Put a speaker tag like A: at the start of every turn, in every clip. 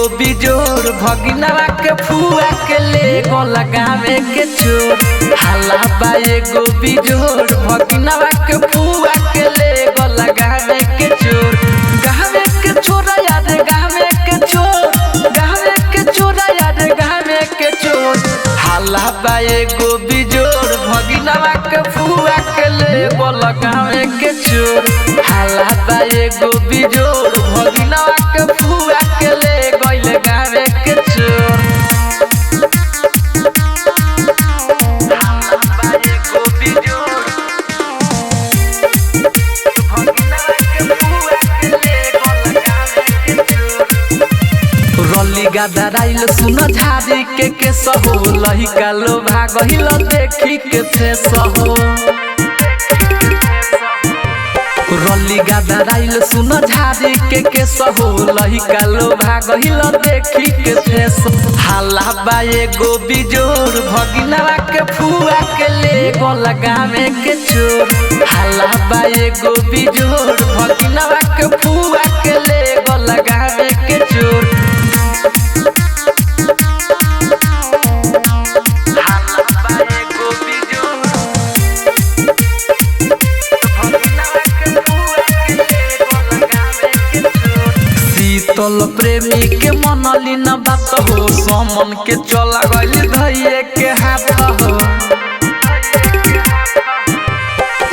A: बिजोर भगिनवा के फुआ के ले गो लगावे के चोर। हाला बा एगो बिजोर भगिनवा के फुआ के ले गो लगावे के चोर। गावे के छोरा याद गावे के चोर, गावे के छोरा याद गावे के चोर। हाला बा एगो बिजोर भगिनवा के फुआ के ले गो लगावे के चोर। हाला बा एगो बिजोर भगिनवा के फुआ के ले गइल गावे के चोर। हाला बा एगो बिजोर भगिनवा के फुआ के ले गइल गावे के चोर। रली गादराइल सुन झाड़ी के सहो लहिका लो भागहिल देखी के थे सहो। रली गादराइल सुन झाड़ी के सहो लहिका लो भागहिल देखी के थे सहो। हाला बा एगो बिजोर भगिनवा के फुआ के ले गो लगावे के चोर। हाला बा एगो बिजोर भगिनवा के फुआ के ले गो लगावे के चोर। शीतल प्रेमी के मनली न बात हो, समन के चला गइल धइए के हाथ हो।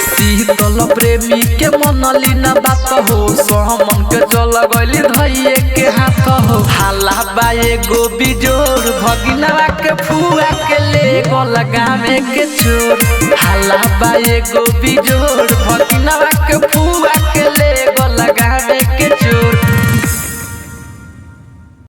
A: शीतल प्रेमी के मनली न बात हो, समन के चला गइल धइए के हाथ हो। हाला बा एगो बिजोर भगिनवा के फुआ के ले गो लगावे के चोर। हाला बा एगो बिजोर भगिनवा